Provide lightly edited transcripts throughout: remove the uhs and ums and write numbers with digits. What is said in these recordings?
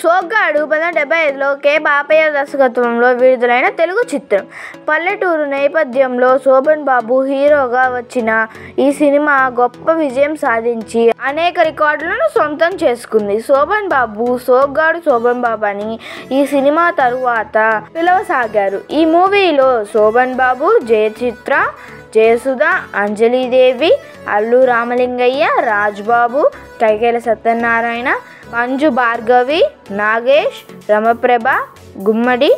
సోగ్గాడు 1975లో K Bapayya దర్శకత్వంలో విడుదలైన తెలుగు చిత్రం. పల్లెటూరు నేపథ్యంలో శోభన్ బాబు హీరోగా వచ్చిన ఈ సినిమా గొప్ప విజయం సాధించి అనేక రికార్డులను సొంతం చేసుకుంది. శోభన్ బాబు సోగ్గాడు శోభన్ బాబు అని ఈ సినిమా తరువాత పిలవసాగారు. ఈ మూవీలో శోభన్ బాబు, జయచిత్ర, జయసుధ, అంజలీదేవి, అల్లు రామలింగయ్య, రాజ్బాబు, కైకేల సత్యనారాయణ, మంజు భార్గవి, నాగేష్, రమప్రభ, గుమ్మడి,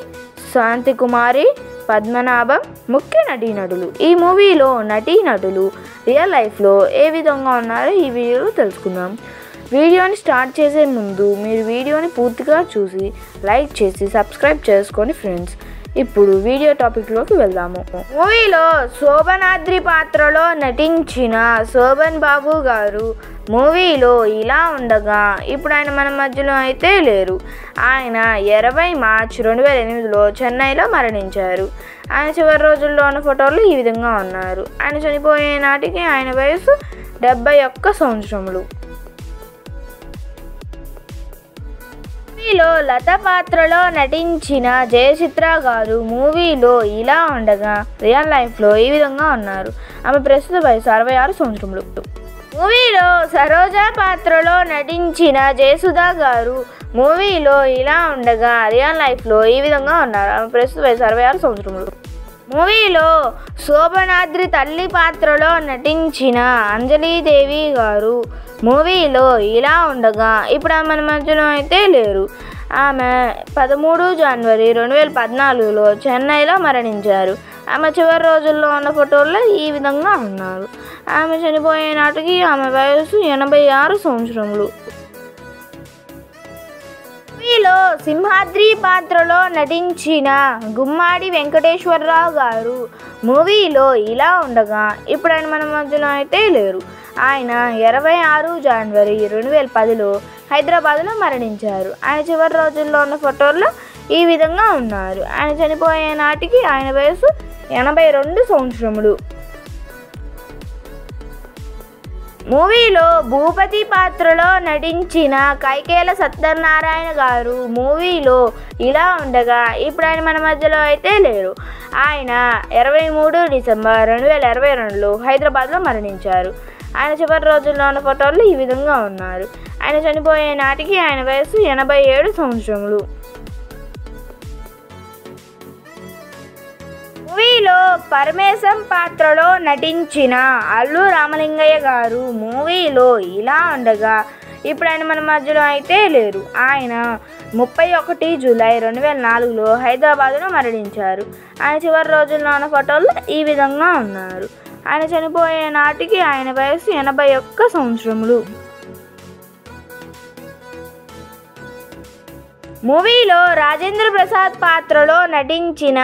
శాంతికుమారి, పద్మనాభం ముఖ్య నటీనటులు. ఈ మూవీలో నటీనటులు రియల్ లైఫ్లో ఏ విధంగా ఉన్నారో ఈ వీడియోలో తెలుసుకుందాం. వీడియోని స్టార్ట్ చేసే ముందు మీరు వీడియోని పూర్తిగా చూసి లైక్ చేసి సబ్స్క్రైబ్ చేసుకోండి ఫ్రెండ్స్. ఇప్పుడు వీడియో టాపిక్లోకి వెళ్దాము. మూవీలో శోభనాద్రి పాత్రలో నటించిన శోభన్ బాబు గారు మూవీలో ఇలా ఉండగా ఇప్పుడు ఆయన మన మధ్యలో అయితే లేరు. ఆయన 20 మార్చి 2008లో చెన్నైలో మరణించారు. ఆయన చివరి రోజుల్లో ఉన్న ఫోటోలు ఈ విధంగా ఉన్నారు. ఆయన చనిపోయే నాటికి ఆయన వయసు 71 సంవత్సరములు. మూవీలో లత పాత్రలో నటించిన జయచిత్ర గారు మూవీలో ఇలా ఉండగా రియల్ లైఫ్లో ఈ విధంగా ఉన్నారు. ఆమె ప్రస్తుత వయసు 66 సంవత్సరములు. మూవీలో సరోజ పాత్రలో నటించిన జయసుధ గారు మూవీలో ఇలా ఉండగా రియల్ లైఫ్లో ఈ విధంగా ఉన్నారు. ఆమె ప్రస్తుత వయసు 66 సంవత్సరములు. మూవీలో శోభనాద్రి తల్లి పాత్రలో నటించిన అంజలీదేవి గారు మూవీలో ఇలా ఉండగా ఇప్పుడు ఆమె మన మధ్యలో అయితే లేరు. ఆమె 13 జనవరి 2014లో చెన్నైలో మరణించారు. ఆమె చివరి రోజుల్లో ఉన్న ఫోటోల్లో ఈ విధంగా ఉన్నారు. ఆమె చనిపోయే నాటికి ఆమె వయసు 86 సంవత్సరములు. మూవీలో సింహాద్రి పాత్రలో నటించిన గుమ్మడి వెంకటేశ్వరరావు గారు మూవీలో ఇలా ఉండగా ఇప్పుడు ఆయన మన మధ్యలో అయితే లేరు. ఆయన 26 జనవరి 2010లో హైదరాబాద్లో మరణించారు. ఆయన చివరి రోజుల్లో ఉన్న ఫోటోల్లో ఈ విధంగా ఉన్నారు. ఆయన చనిపోయే నాటికి ఆయన వయసు 82 సంవత్సరములు. మూవీలో భూపతి పాత్రలో నటించిన కైకేల సత్యనారాయణ గారు మూవీలో ఇలా ఉండగా ఇప్పుడు ఆయన మన మధ్యలో అయితే లేరు. ఆయన 23 డిసెంబర్ 2022లో హైదరాబాద్లో మరణించారు. ఆయన చివరి రోజుల్లో ఉన్న ఫోటోలు ఈ విధంగా ఉన్నారు. ఆయన చనిపోయే నాటికి ఆయన వయసు 87 సంవత్సరములు. మూవీలో పరమేశం పాత్రలో నటించిన అల్లు రామలింగయ్య గారు మూవీలో ఇలా ఉండగా ఇప్పుడు ఆయన మన మధ్యలో అయితే లేరు. ఆయన 31 జూలై 2004లో హైదరాబాద్లో మరణించారు. ఆయన చివరి రోజుల్లో ఉన్న ఫోటోలు ఈ విధంగా ఉన్నారు. ఆయన చనిపోయే నాటికి ఆయన వయసు 81 సంవత్సరములు. మూవీలో రాజేంద్ర ప్రసాద్ పాత్రలో నటించిన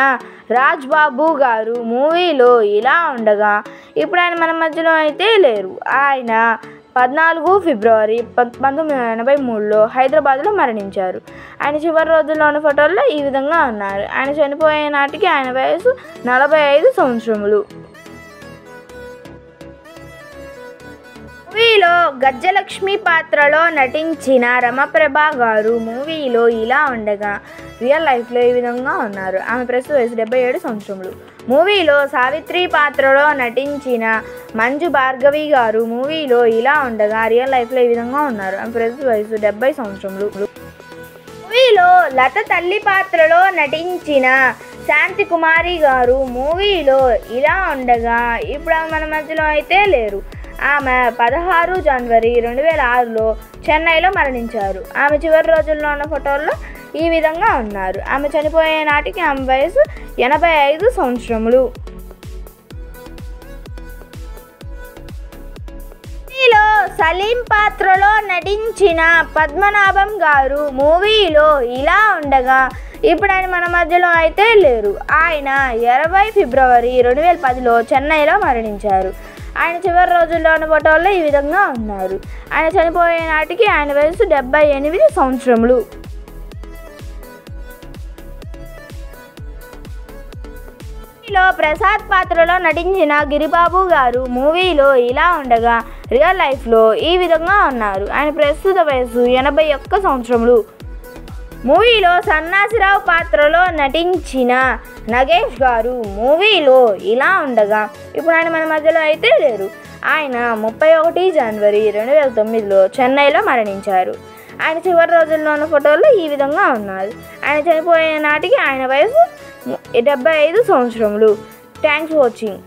రాజ్బాబు గారు మూవీలో ఇలా ఉండగా ఇప్పుడు ఆయన మన మధ్యలో అయితే లేరు. ఆయన 14 ఫిబ్రవరి 1983లో హైదరాబాద్లో మరణించారు. ఆయన చివరి రోజుల్లో ఉన్న ఫోటోల్లో ఈ విధంగా ఉన్నారు. ఆయన చనిపోయే నాటికి ఆయన వయసు 45 సంవత్సరములు. మూవీలో గజ్జలక్ష్మి పాత్రలో నటించిన రమప్రభ గారు మూవీలో ఇలా ఉండగా రియల్ లైఫ్లో ఈ విధంగా ఉన్నారు. ఆమె ప్రస్తుత వయసు 77 సంవత్సరములు. మూవీలో సావిత్రి పాత్రలో నటించిన మంజు భార్గవి గారు మూవీలో ఇలా ఉండగా రియల్ లైఫ్లో ఈ విధంగా ఉన్నారు. ఆమె ప్రస్తుత వయసు 70 సంవత్సరములు. మూవీలో లత తల్లి పాత్రలో నటించిన శాంతికుమారి గారు మూవీలో ఇలా ఉండగా ఇప్పుడు ఆమె మన మధ్యలో అయితే లేరు. ఆమె 16 జనవరి 2006లో చెన్నైలో మరణించారు. ఆమె చివరి రోజుల్లో ఉన్న ఫోటోల్లో ఈ విధంగా ఉన్నారు. ఆమె చనిపోయే నాటికి ఆమె వయసు 85 సంవత్సరములు. మూవీలో సలీం పాత్రలో నటించిన పద్మనాభం గారు మూవీలో ఇలా ఉండగా ఇప్పుడు ఆయన మన మధ్యలో అయితే లేరు. ఆయన 20 ఫిబ్రవరి 2010లో చెన్నైలో మరణించారు. ఆయన చివరి రోజుల్లో ఉన్న ఫోటోల్లో ఈ విధంగా ఉన్నారు. ఆయన చనిపోయే నాటికి ఆయన వయసు 78 సంవత్సరములు. మూవీలో ప్రసాద్ పాత్రలో నటించిన గిరిబాబు గారు మూవీలో ఇలా ఉండగా రియల్ లైఫ్లో ఈ విధంగా ఉన్నారు. ఆయన ప్రస్తుత వయసు 81 సంవత్సరములు. మూవీలో సన్నాసిరావు పాత్రలో నటించిన నగేష్ గారు మూవీలో ఇలా ఉండగా ఇప్పుడు ఆయన మన మధ్యలో అయితే లేరు. ఆయన 31 జనవరి 2009లో చెన్నైలో మరణించారు. ఆయన చివరి రోజుల్లో ఉన్న ఫోటోల్లో ఈ విధంగా ఉన్నారు. ఆయన చనిపోయే నాటికి ఆయన వయసు 75 సంవత్సరములు. Thanks for watching.